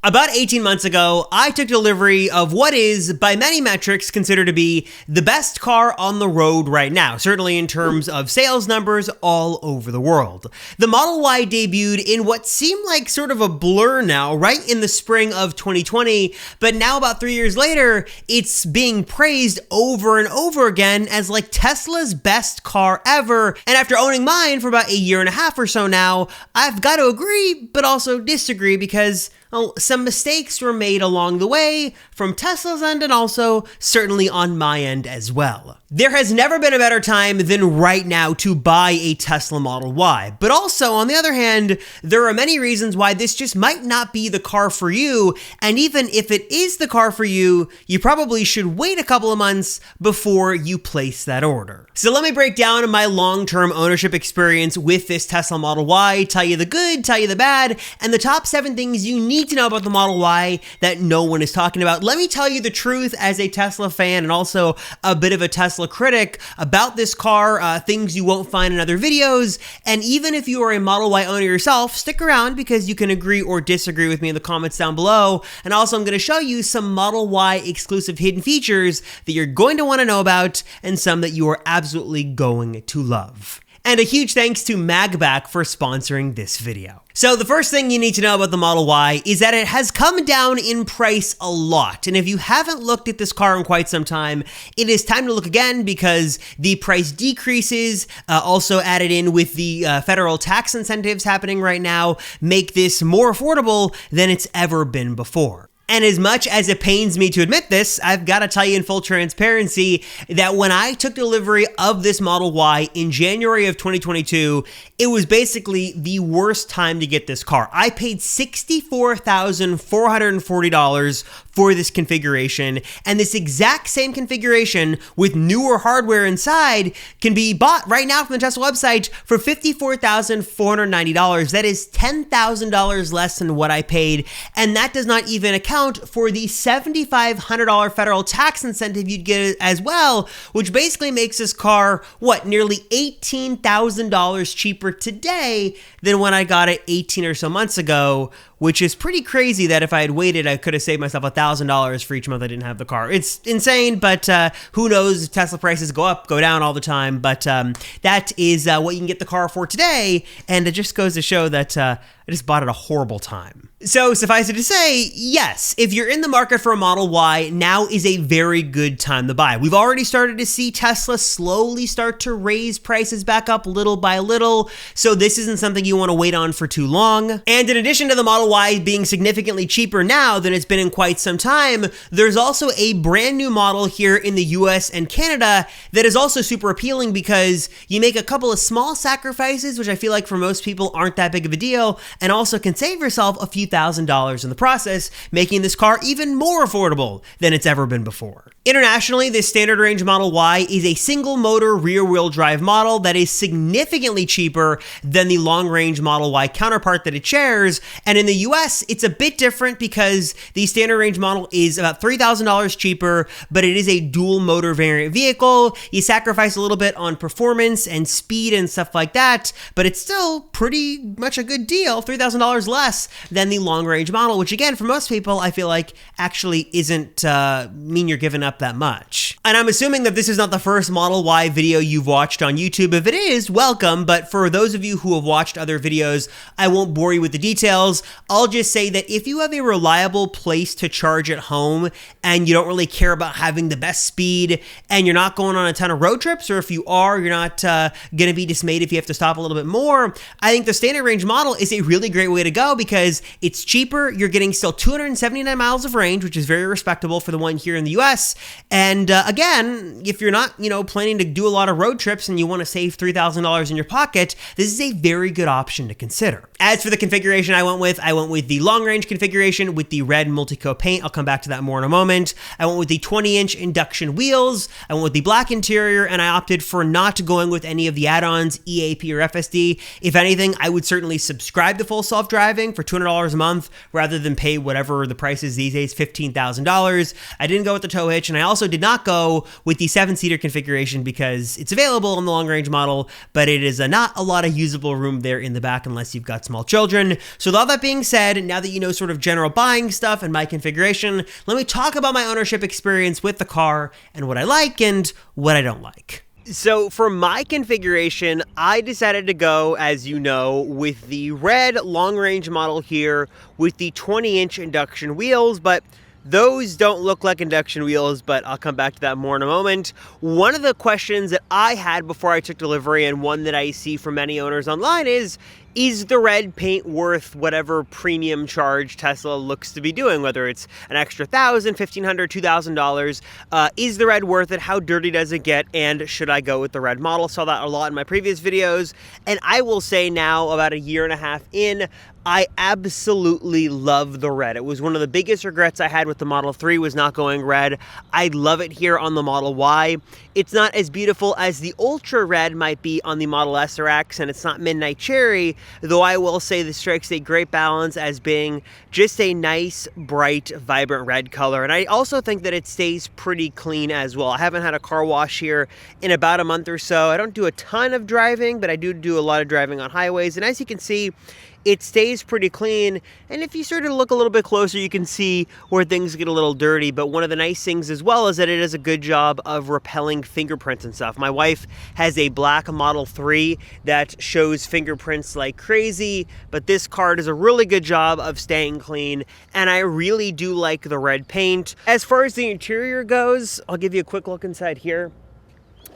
About 18 months ago, I took delivery of what is, by many metrics, considered to be the best car on the road right now, certainly in terms of sales numbers all over the world. The Model Y debuted in what seemed like sort of a blur now, right in the spring of 2020, but now about 3 years later, it's being praised over and over again as like Tesla's best car ever, and after owning mine for about a year and a half or so now, I've got to agree, but also disagree because some mistakes were made along the way from Tesla's end and also certainly on my end as well. There has never been a better time than right now to buy a Tesla Model Y, but also on the other hand, there are many reasons why this just might not be the car for you, and even if it is the car for you, you probably should wait a couple of months before you place that order. So let me break down my long-term ownership experience with this Tesla Model Y, tell you the good, tell you the bad, and the top 7 things you need to know about the Model Y that no one is talking about. Let me tell you the truth as a Tesla fan and also a bit of a Tesla critic about this car, things you won't find in other videos, and even if you are a Model Y owner yourself, stick around because you can agree or disagree with me in the comments down below, and also I'm going to show you some Model Y exclusive hidden features that you're going to want to know about and some that you are absolutely going to love. And a huge thanks to Magback for sponsoring this video. So the first thing you need to know about the Model Y is that it has come down in price a lot. And if you haven't looked at this car in quite some time, it is time to look again because the price decreases, also added in with the federal tax incentives happening right now, make this more affordable than it's ever been before. And as much as it pains me to admit this, I've got to tell you in full transparency that when I took delivery of this Model Y in January of 2022, it was basically the worst time to get this car. I paid $64,440 for this configuration, and this exact same configuration with newer hardware inside can be bought right now from the Tesla website for $54,490. That is $10,000 less than what I paid, and that does not even account for the $7,500 federal tax incentive you'd get as well, which basically makes this car, nearly $18,000 cheaper today than when I got it 18 or so months ago, which is pretty crazy that if I had waited, I could have saved myself $1,000 for each month I didn't have the car. It's insane, but who knows if Tesla prices go up, go down all the time, but that is what you can get the car for today, and it just goes to show that I just bought at a horrible time. So suffice it to say, yes, if you're in the market for a Model Y, now is a very good time to buy. We've already started to see Tesla slowly start to raise prices back up little by little, so this isn't something you want to wait on for too long. And in addition to the Model Y being significantly cheaper now than it's been in quite some time, there's also a brand new model here in the US and Canada that is also super appealing because you make a couple of small sacrifices, which I feel like for most people aren't that big of a deal, and also can save yourself a few $1,000 in the process, making this car even more affordable than it's ever been before. Internationally, this standard range Model Y is a single motor rear-wheel drive model that is significantly cheaper than the long-range Model Y counterpart that it shares, and in the US, it's a bit different because the standard range model is about $3,000 cheaper, but it is a dual motor variant vehicle. You sacrifice a little bit on performance and speed and stuff like that, but it's still pretty much a good deal, $3,000 less than the long-range model, which again, for most people, I feel like actually isn't mean you're giving up that much. And I'm assuming that this is not the first Model Y video you've watched on YouTube. If it is, welcome, but for those of you who have watched other videos, I won't bore you with the details. I'll just say that if you have a reliable place to charge at home and you don't really care about having the best speed and you're not going on a ton of road trips, or if you are, you're not going to be dismayed if you have to stop a little bit more, I think the standard range model is a really great way to go because it's cheaper. You're getting still 279 miles of range, which is very respectable for the one here in the US. And again, if you're not, planning to do a lot of road trips and you want to save $3,000 in your pocket, this is a very good option to consider. As for the configuration I went with the long-range configuration with the red multi-coat paint. I'll come back to that more in a moment. I went with the 20-inch induction wheels. I went with the black interior, and I opted for not going with any of the add-ons, EAP or FSD. If anything, I would certainly subscribe to full self-driving for $200 a month rather than pay whatever the price is these days, $15,000. I didn't go with the tow hitch, and configuration. I also did not go with the 7-seater configuration because it's available on the long-range model, but it is not a lot of usable room there in the back unless you've got small children. So with all that being said, now that you know sort of general buying stuff and my configuration, let me talk about my ownership experience with the car and what I like and what I don't like. So for my configuration, I decided to go, as you know, with the red long-range model here with the 20-inch induction wheels, but those don't look like induction wheels, but I'll come back to that more in a moment. One of the questions that I had before I took delivery, and one that I see from many owners online, is the red paint worth whatever premium charge Tesla looks to be doing, whether it's an extra $1,000, $1,500, $2,000? Is the red worth it? How dirty does it get? And should I go with the red model? Saw that a lot in my previous videos. And I will say now, about a year and a half in, I absolutely love the red. It was one of the biggest regrets I had with the Model 3 was not going red. I love it here on the Model Y. It's not as beautiful as the Ultra Red might be on the Model S or X, and it's not Midnight Cherry, though I will say this strikes a great balance as being just a nice, bright, vibrant red color. And I also think that it stays pretty clean as well. I haven't had a car wash here in about a month or so. I don't do a ton of driving, but I do a lot of driving on highways. And as you can see, it stays pretty clean, and if you sort of look a little bit closer, you can see where things get a little dirty. But one of the nice things as well is that it does a good job of repelling fingerprints and stuff. My wife has a black Model 3 that shows fingerprints like crazy, but this car does a really good job of staying clean, and I really do like the red paint. As far as the interior goes, I'll give you a quick look inside here.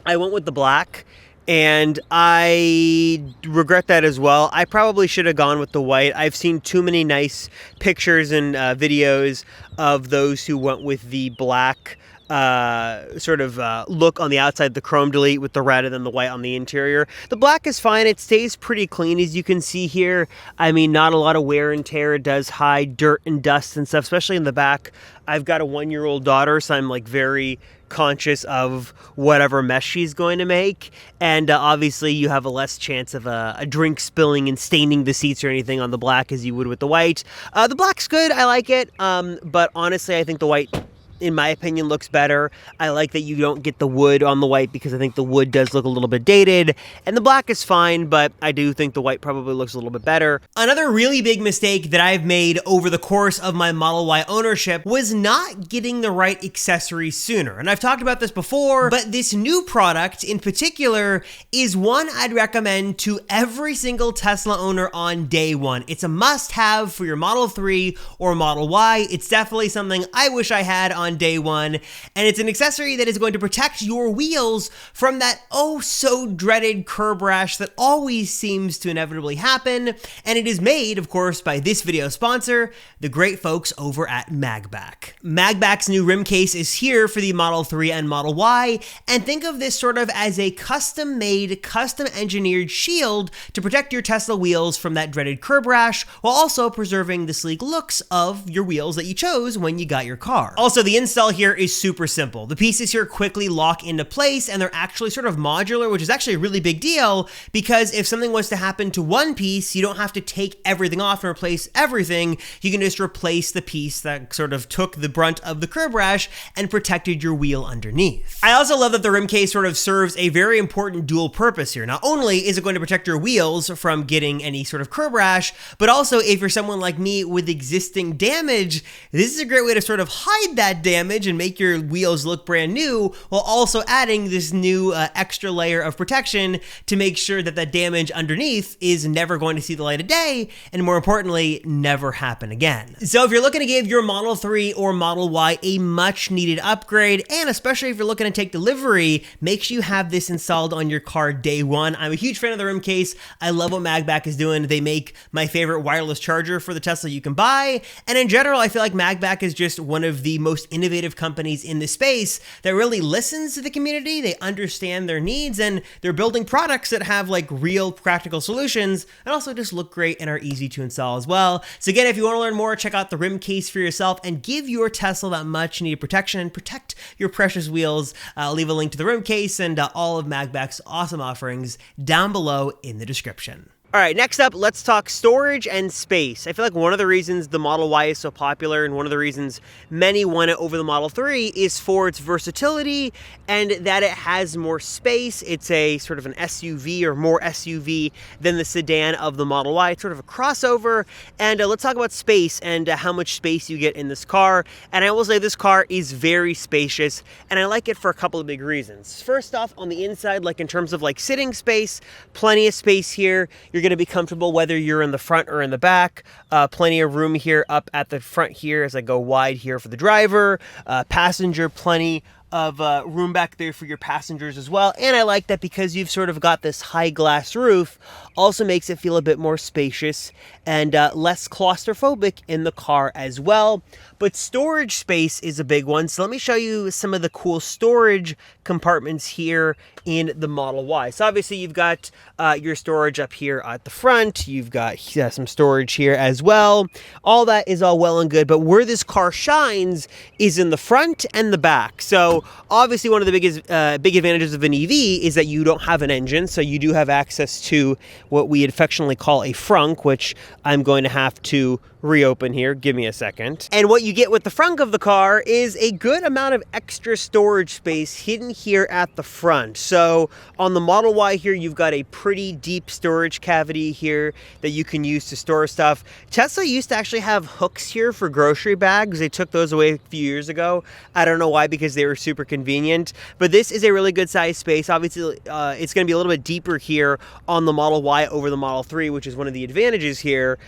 I went with the black, and I regret that as well. I probably should have gone with the white. I've seen too many nice pictures and videos of those who went with the black look on the outside, the chrome delete with the red and then the white on the interior. The black is fine. It stays pretty clean, as you can see here. I mean, not a lot of wear and tear. It does hide dirt and dust and stuff, especially in the back. I've got a 1-year-old daughter, so I'm like very conscious of whatever mess she's going to make, and obviously you have a less chance of a drink spilling and staining the seats or anything on the black as you would with the white. The black's good, I like it, but honestly I think the white, in my opinion, looks better. I like that you don't get the wood on the white because I think the wood does look a little bit dated, and the black is fine, but I do think the white probably looks a little bit better. Another really big mistake that I've made over the course of my Model Y ownership was not getting the right accessories sooner. And I've talked about this before, but this new product in particular is one I'd recommend to every single Tesla owner on day one. It's a must-have for your Model 3 or Model Y. It's definitely something I wish I had on day one, and it's an accessory that is going to protect your wheels from that oh so dreaded curb rash that always seems to inevitably happen. And it is made, of course, by this video sponsor, the great folks over at Magback. Magback's new rim case is here for the Model 3 and Model Y, and think of this sort of as a custom-made, custom-engineered shield to protect your Tesla wheels from that dreaded curb rash, while also preserving the sleek looks of your wheels that you chose when you got your car. Also, the install here is super simple. The pieces here quickly lock into place, and they're actually sort of modular, which is actually a really big deal because if something was to happen to one piece, you don't have to take everything off and replace everything. You can just replace the piece that sort of took the brunt of the curb rash and protected your wheel underneath. I also love that the rim case sort of serves a very important dual purpose here. Not only is it going to protect your wheels from getting any sort of curb rash, but also if you're someone like me with existing damage, this is a great way to sort of hide that damage and make your wheels look brand new, while also adding this new extra layer of protection to make sure that the damage underneath is never going to see the light of day, and more importantly, never happen again. So if you're looking to give your Model 3 or Model Y a much needed upgrade, and especially if you're looking to take delivery, make sure you have this installed on your car day one. I'm a huge fan of the rim case. I love what Magback is doing. They make my favorite wireless charger for the Tesla you can buy, and in general, I feel like Magback is just one of the most innovative companies in this space that really listens to the community. They understand their needs, and they're building products that have like real practical solutions and also just look great and are easy to install as well. So again, if you want to learn more, check out the rim case for yourself and give your Tesla that much needed protection and protect your precious wheels. I'll leave a link to the rim case and all of Magback's awesome offerings down below in the description. All right, next up, let's talk storage and space. I feel like one of the reasons the Model Y is so popular and one of the reasons many want it over the Model 3 is for its versatility and that it has more space. It's a sort of an SUV or more SUV than the sedan of the Model Y. It's sort of a crossover. And let's talk about space and how much space you get in this car. And I will say this car is very spacious and I like it for a couple of big reasons. First off, on the inside, like in terms of like sitting space, plenty of space here. You're going to be comfortable whether you're in the front or in the back. Plenty of room here up at the front here as I go wide here for the driver. Passenger, plenty of room back there for your passengers as well. And I like that because you've sort of got this high glass roof, also makes it feel a bit more spacious and less claustrophobic in the car as well. But storage space is a big one. So let me show you some of the cool storage compartments here in the Model Y. So obviously you've got your storage up here at the front. You've got some storage here as well. All that is all well and good, but where this car shines is in the front and the back. So obviously one of the big advantages of an EV is that you don't have an engine, so you do have access to what we affectionately call a frunk, which I'm going to have to reopen here. Give me a second. And what you get with the frunk of the car is a good amount of extra storage space hidden here at the front. So on the Model Y here, you've got a pretty deep storage cavity here that you can use to store stuff. Tesla used to actually have hooks here for grocery bags. They took those away a few years ago. I don't know why, because they were super convenient, but this is a really good size space. Obviously, it's going to be a little bit deeper here on the Model Y over the Model 3, which is one of the advantages here.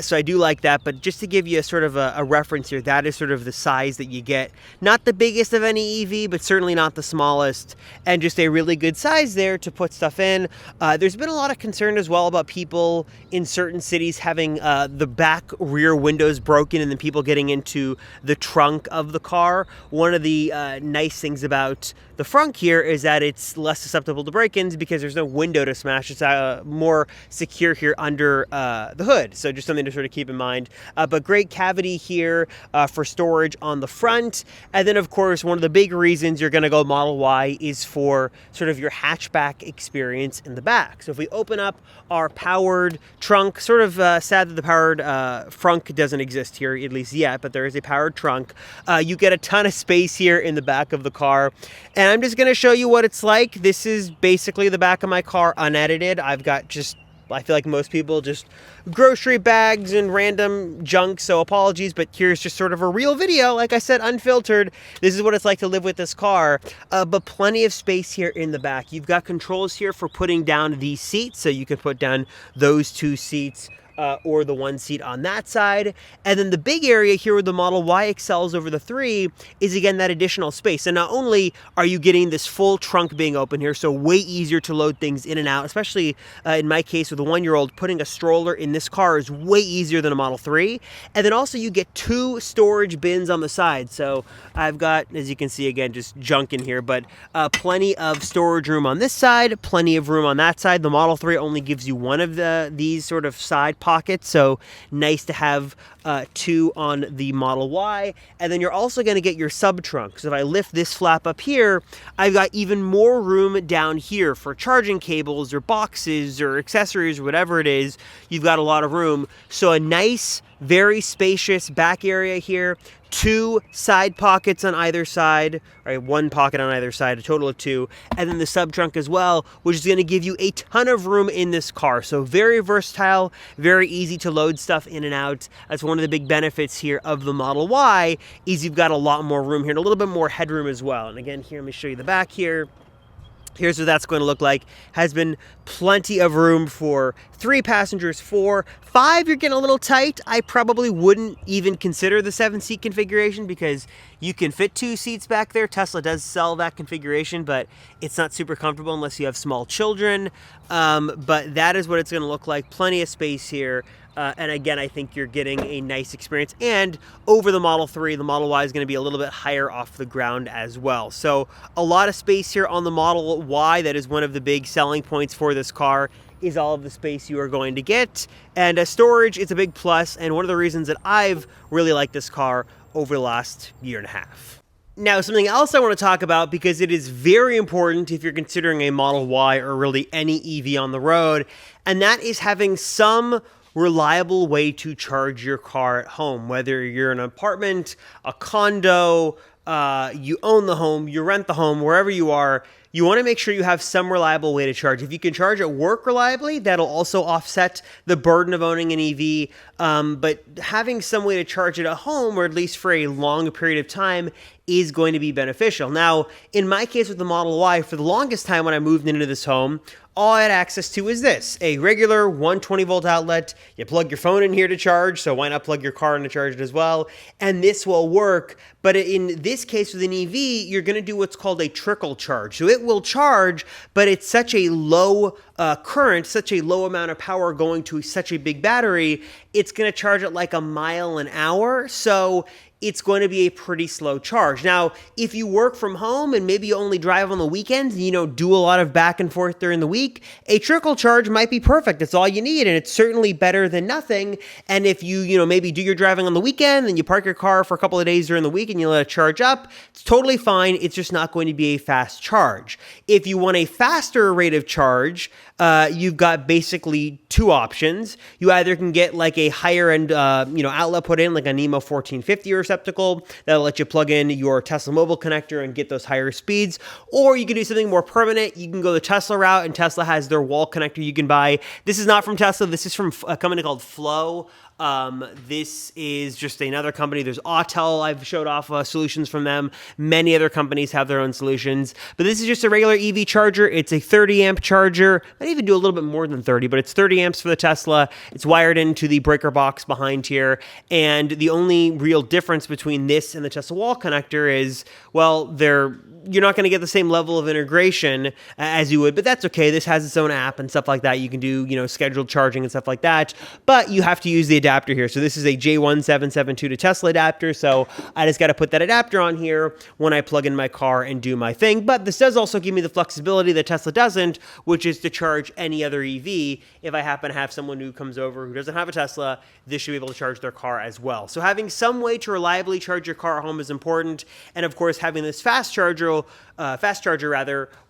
So I do like that. But just to give you a sort of a reference here, that is sort of the size that you get. Not the biggest of any EV, but certainly not the smallest, and just a really good size there to put stuff in. There's been a lot of concern as well about people in certain cities having the back rear windows broken and then people getting into the trunk of the car. One of the nice things about the frunk here is that it's less susceptible to break-ins because there's no window to smash. It's more secure here under the hood. So just something to sort of keep in mind. But great cavity here for storage on the front. And then, of course, one of the big reasons you're going to go Model Y is for sort of your hatchback experience in the back. So if we open up our powered trunk, sort of sad that the powered frunk doesn't exist here, at least yet, but there is a powered trunk. You get a ton of space here in the back of the car. And I'm just going to show you what it's like. This is basically the back of my car unedited. I've got just, I feel like most people, just grocery bags and random junk, so apologies, but here's just sort of a real video. Like I said, unfiltered. This is what it's like to live with this car, but plenty of space here in the back. You've got controls here for putting down these seats, so you can put down those two seats or the one seat on that side. And then the big area here where the Model Y excels over the 3 is, again, that additional space. And not only are you getting this full trunk being open here, so way easier to load things in and out, especially in my case with a 1-year-old, putting a stroller in this car is way easier than a Model 3. And then also you get 2 storage bins on the side. So I've got, as you can see, again, just junk in here, but plenty of storage room on this side, plenty of room on that side. The Model 3 only gives you one of these sort of side pockets, so nice to have 2 on the Model Y. And then you're also going to get your sub trunk. So if I lift this flap up here, I've got even more room down here for charging cables or boxes or accessories or whatever it is. You've got a lot of room. So a nice, very spacious back area here. 2 side pockets on either side, right? 1 pocket on either side, a total of 2. And then the sub trunk as well, which is going to give you a ton of room in this car. So very versatile, very easy to load stuff in and out. That's one of the big benefits here of the Model Y, is you've got a lot more room here and a little bit more headroom as well. And again, here, let me show you the back here. Here's what that's going to look like. Has been plenty of room for 3 passengers, 4. 5, you're getting a little tight. I probably wouldn't even consider the 7-seat configuration because you can fit 2 seats back there. Tesla does sell that configuration, but it's not super comfortable unless you have small children. But that is what it's going to look like. Plenty of space here. And again, I think you're getting a nice experience. And over the Model 3, the Model Y is going to be a little bit higher off the ground as well. So a lot of space here on the Model Y. That is one of the big selling points for this car, is all of the space you are going to get. And storage is a big plus, and one of the reasons that I've really liked this car over the last year and a half. Now, something else I want to talk about, because it is very important if you're considering a Model Y or really any EV on the road, and that is having some reliable way to charge your car at home. Whether you're in an apartment, a condo, you own the home, you rent the home, wherever you are, you want to make sure you have some reliable way to charge. If you can charge at work reliably, that'll also offset the burden of owning an EV. But having some way to charge it at home, or at least for a long period of time, is going to be beneficial. Now, in my case with the Model Y, for the longest time when I moved into this home, all I had access to is this, a regular 120 volt outlet. You plug your phone in here to charge, so why not plug your car in to charge it as well? And this will work. But in this case with an EV, you're going to do what's called a trickle charge. So it will charge, but it's such a low current, such a low amount of power going to such a big battery, it's going to charge at like a mile an hour. So it's going to be a pretty slow charge. Now, if you work from home and maybe you only drive on the weekends, do a lot of back and forth during the week, a trickle charge might be perfect. It's all you need, and it's certainly better than nothing. And if you, maybe do your driving on the weekend, then you park your car for a couple of days during the week and you let it charge up, it's totally fine. It's just not going to be a fast charge. If you want a faster rate of charge, you've got basically two options. You either can get like a higher end, outlet put in, like a NEMO 1450 receptacle that'll let you plug in your Tesla mobile connector and get those higher speeds, or you can do something more permanent. You can go the Tesla route, and Tesla has their wall connector you can buy. This is not from Tesla. This is from a company called Flow. This is just another company. There's Autel. I've showed off solutions from them. Many other companies have their own solutions, but this is just a regular EV charger. It's a 30 amp charger. I'd even do a little bit more than 30, but it's 30 amps for the Tesla. It's wired into the breaker box behind here. And the only real difference between this and the Tesla wall connector is, well, you're not going to get the same level of integration as you would, but that's okay. This has its own app and stuff like that. You can do, scheduled charging and stuff like that, but you have to use the adapter here. So this is a J1772 to Tesla adapter. So I just got to put that adapter on here when I plug in my car and do my thing. But this does also give me the flexibility that Tesla doesn't, which is to charge any other EV. If I happen to have someone who comes over who doesn't have a Tesla, this should be able to charge their car as well. So having some way to reliably charge your car at home is important. And of course, having this fast charger will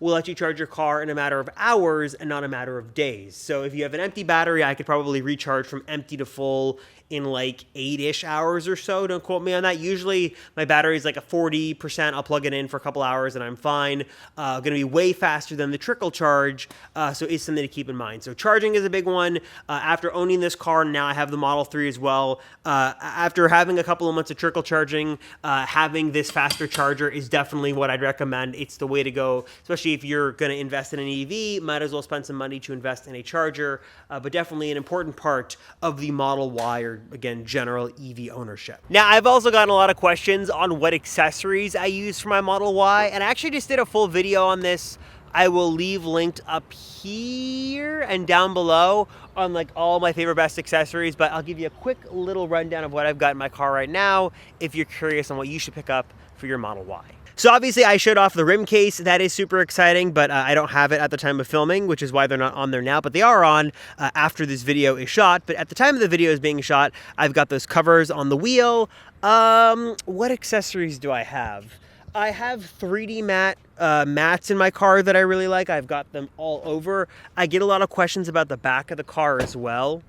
let you charge your car in a matter of hours and not a matter of days. So if you have an empty battery, I could probably recharge from empty to full in like 8-ish hours or so. Don't quote me on that. Usually my battery is like a 40%. I'll plug it in for a couple hours and I'm fine. Going to be way faster than the trickle charge. So it's something to keep in mind. So charging is a big one. After owning this car, now I have the Model 3 as well. After having a couple of months of trickle charging, having this faster charger is definitely what I'd recommend. It's the way to go, especially if you're going to invest in an EV. Might as well spend some money to invest in a charger, but definitely an important part of the Model Y, or again, general EV ownership. Now, I've also gotten a lot of questions on what accessories I use for my Model Y, and I actually just did a full video on this. I will leave linked up here and down below on like all my favorite best accessories, but I'll give you a quick little rundown of what I've got in my car right now if you're curious on what you should pick up for your Model Y. So obviously I showed off the rim case. That is super exciting, but I don't have it at the time of filming, which is why they're not on there now, but they are on after this video is shot. But at the time of the video is being shot, I've got those covers on the wheel. What accessories do I have? I have 3D mats in my car that I really like. I've got them all over. I get a lot of questions about the back of the car as well.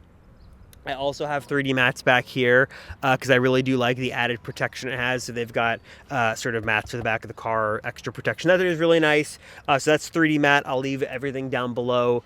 I also have 3D mats back here because I really do like the added protection it has. So they've got sort of mats to the back of the car, extra protection. That is really nice. So that's 3D mat. I'll leave everything down below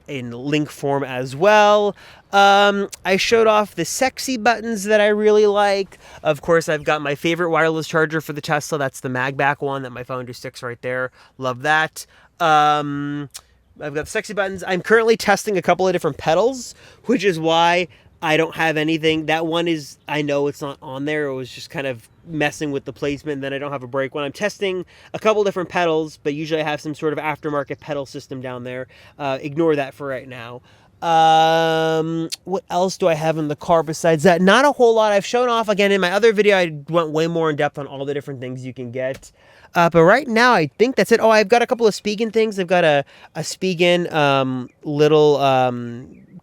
in link form as well. I showed off the sexy buttons that I really like. Of course, I've got my favorite wireless charger for the Tesla. That's the MagBack one that my phone just sticks right there. Love that. I've got sexy buttons. I'm currently testing a couple of different pedals, which is why I don't have anything. That one is, I know it's not on there. It was just kind of messing with the placement. Then I don't have a brake one. I'm testing a couple different pedals, but usually I have some sort of aftermarket pedal system down there. Ignore that for right now. What else do I have in the car besides that? Not a whole lot. I've shown off, again, in my other video, I went way more in depth on all the different things you can get. But right now, I think that's it. Oh, I've got a couple of Spigen things. I've got a Spigen little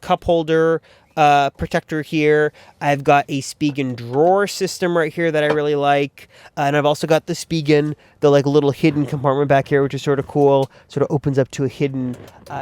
cup holder protector here. I've got a Spigen drawer system right here that I really like. And I've also got the Spigen, the like little hidden compartment back here, which is sort of cool. Sort of opens up to a hidden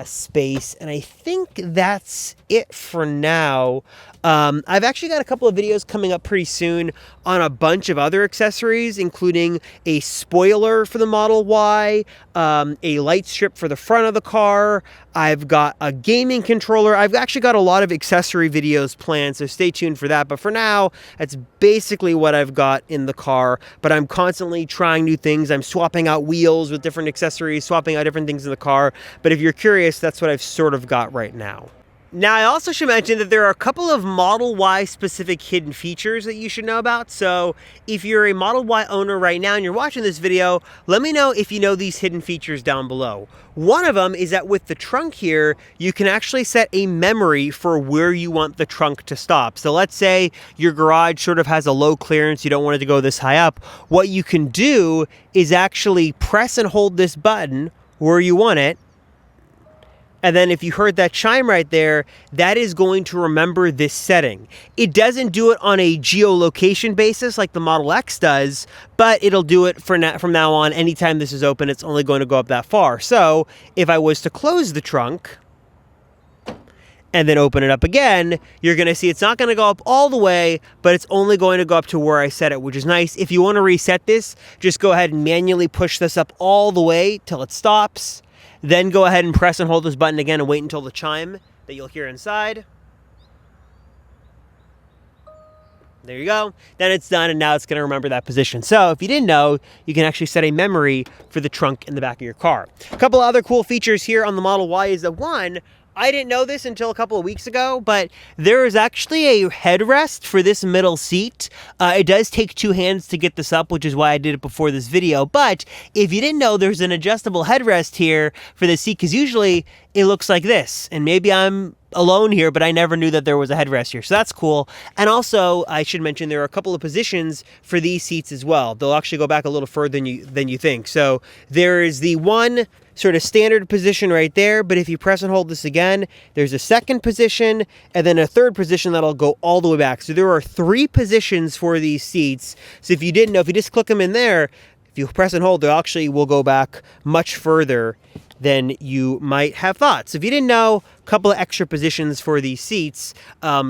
space. And I think that's it for now. I've actually got a couple of videos coming up pretty soon on a bunch of other accessories, including a spoiler for the Model Y, a light strip for the front of the car. I've got a gaming controller. I've actually got a lot of accessory videos planned, so stay tuned for that. But for now, that's basically what I've got in the car. But I'm constantly trying new things. I'm swapping out wheels with different accessories, swapping out different things in the car. But if you're curious, that's what I've sort of got right now. Now, I also should mention that there are a couple of Model Y specific hidden features that you should know about. So if you're a Model Y owner right now and you're watching this video, let me know if you know these hidden features down below. One of them is that with the trunk here, you can actually set a memory for where you want the trunk to stop. So let's say your garage sort of has a low clearance, you don't want it to go this high up. What you can do is actually press and hold this button where you want it. And then if you heard that chime right there, that is going to remember this setting. It doesn't do it on a geolocation basis like the Model X does, but it'll do it from now on. Anytime this is open, it's only going to go up that far. So if I was to close the trunk and then open it up again, you're going to see it's not going to go up all the way, but it's only going to go up to where I set it, which is nice. If you want to reset this, just go ahead and manually push this up all the way till it stops. Then go ahead and press and hold this button again and wait until the chime that you'll hear inside. There you go. Then it's done, and now it's going to remember that position. So if you didn't know, you can actually set a memory for the trunk in the back of your car. A couple of other cool features here on the Model Y is that one, I didn't know this until a couple of weeks ago, but there is actually a headrest for this middle seat. It does take two hands to get this up, which is why I did it before this video. But if you didn't know, there's an adjustable headrest here for the seat, because usually it looks like this. And maybe I'm alone here, but I never knew that there was a headrest here. So that's cool. And also, I should mention there are a couple of positions for these seats as well. They'll actually go back a little further than you think. So there is the one sort of standard position right there, but if you press and hold this again, there's a second position and then a third position that'll go all the way back. So there are 3 positions for these seats. So if you didn't know, if you just click them in there, if you press and hold, they actually will go back much further than you might have thought. So if you didn't know, a couple of extra positions for these seats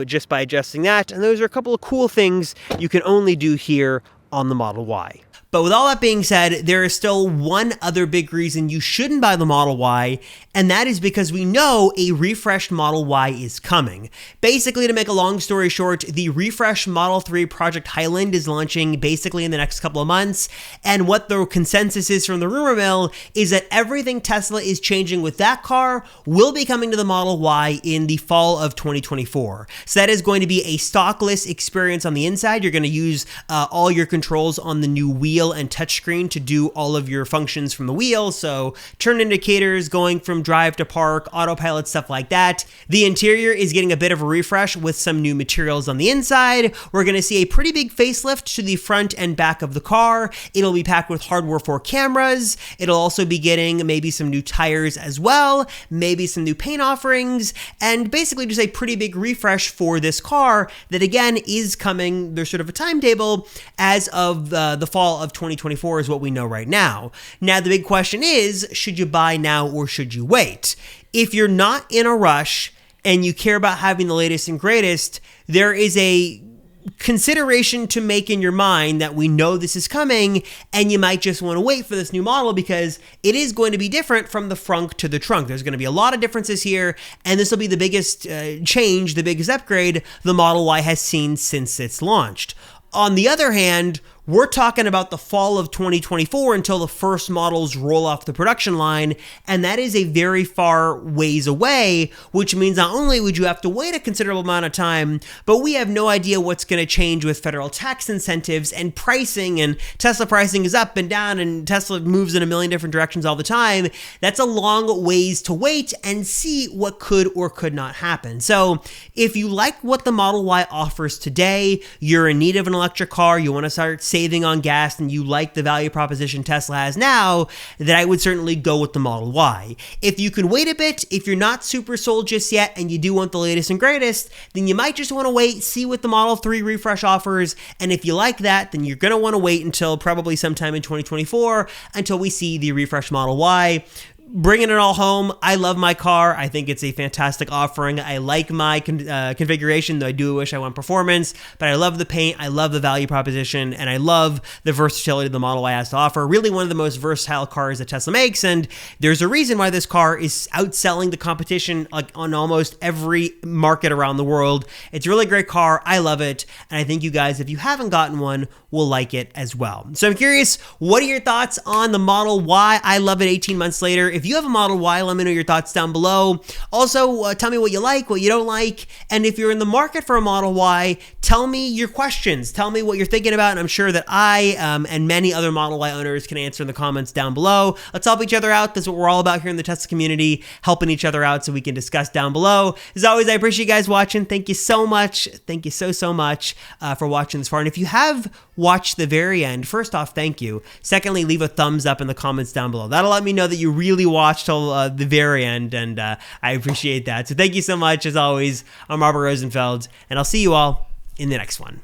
just by adjusting that. And those are a couple of cool things you can only do here on the Model Y. But with all that being said, there is still one other big reason you shouldn't buy the Model Y, and that is because we know a refreshed Model Y is coming. Basically, to make a long story short, the refreshed Model 3 Project Highland is launching basically in the next couple of months, and what the consensus is from the rumor mill is that everything Tesla is changing with that car will be coming to the Model Y in the fall of 2024. So that is going to be a stockless experience on the inside. You're going to use all your controls on the new wheel and touchscreen to do all of your functions from the wheel. So turn indicators, going from drive to park, autopilot, stuff like that. The interior is getting a bit of a refresh with some new materials on the inside. We're going to see a pretty big facelift to the front and back of the car. It'll be packed with hardware 4 cameras. It'll also be getting maybe some new tires as well, maybe some new paint offerings, and basically just a pretty big refresh for this car that again is coming. There's sort of a timetable as of the fall of 2024 is what we know right now. Now, the big question is, should you buy now or should you wait? If you're not in a rush and you care about having the latest and greatest, there is a consideration to make in your mind that we know this is coming and you might just want to wait for this new model because it is going to be different from the frunk to the trunk. There's going to be a lot of differences here, and this will be the biggest change, the biggest upgrade the Model Y has seen since it's launched. On the other hand, we're talking about the fall of 2024 until the first models roll off the production line, and that is a very far ways away, which means not only would you have to wait a considerable amount of time, but we have no idea what's going to change with federal tax incentives and pricing, and Tesla pricing is up and down, and Tesla moves in a million different directions all the time. That's a long ways to wait and see what could or could not happen. So if you like what the Model Y offers today, you're in need of an electric car, you want to start saving on gas and you like the value proposition Tesla has now, then I would certainly go with the Model Y. If you can wait a bit, if you're not super sold just yet and you do want the latest and greatest, then you might just want to wait, see what the Model 3 refresh offers, and if you like that, then you're going to want to wait until probably sometime in 2024 until we see the refresh Model Y. Bringing it all home. I love my car. I think it's a fantastic offering. I like my configuration, though I do wish I want performance, but I love the paint, I love the value proposition, and I love the versatility the Model Y has to offer. Really one of the most versatile cars that Tesla makes, and there's a reason why this car is outselling the competition like on almost every market around the world. It's a really great car. I love it, and I think you guys, if you haven't gotten one, will like it as well. So I'm curious, what are your thoughts on the Model Y? I love it 18 months later. If you have a Model Y, let me know your thoughts down below. Also, tell me what you like, what you don't like, and if you're in the market for a Model Y, tell me your questions. Tell me what you're thinking about, and I'm sure that I and many other Model Y owners can answer in the comments down below. Let's help each other out. That's what we're all about here in the Tesla community, helping each other out so we can discuss down below. As always, I appreciate you guys watching. Thank you so much. Thank you so much for watching this far. And if you have watched the very end, first off, thank you. Secondly, leave a thumbs up in the comments down below. That'll let me know that you really watched till the very end, and I appreciate that. So thank you so much. As always, I'm Robert Rosenfeld, and I'll see you all in the next one.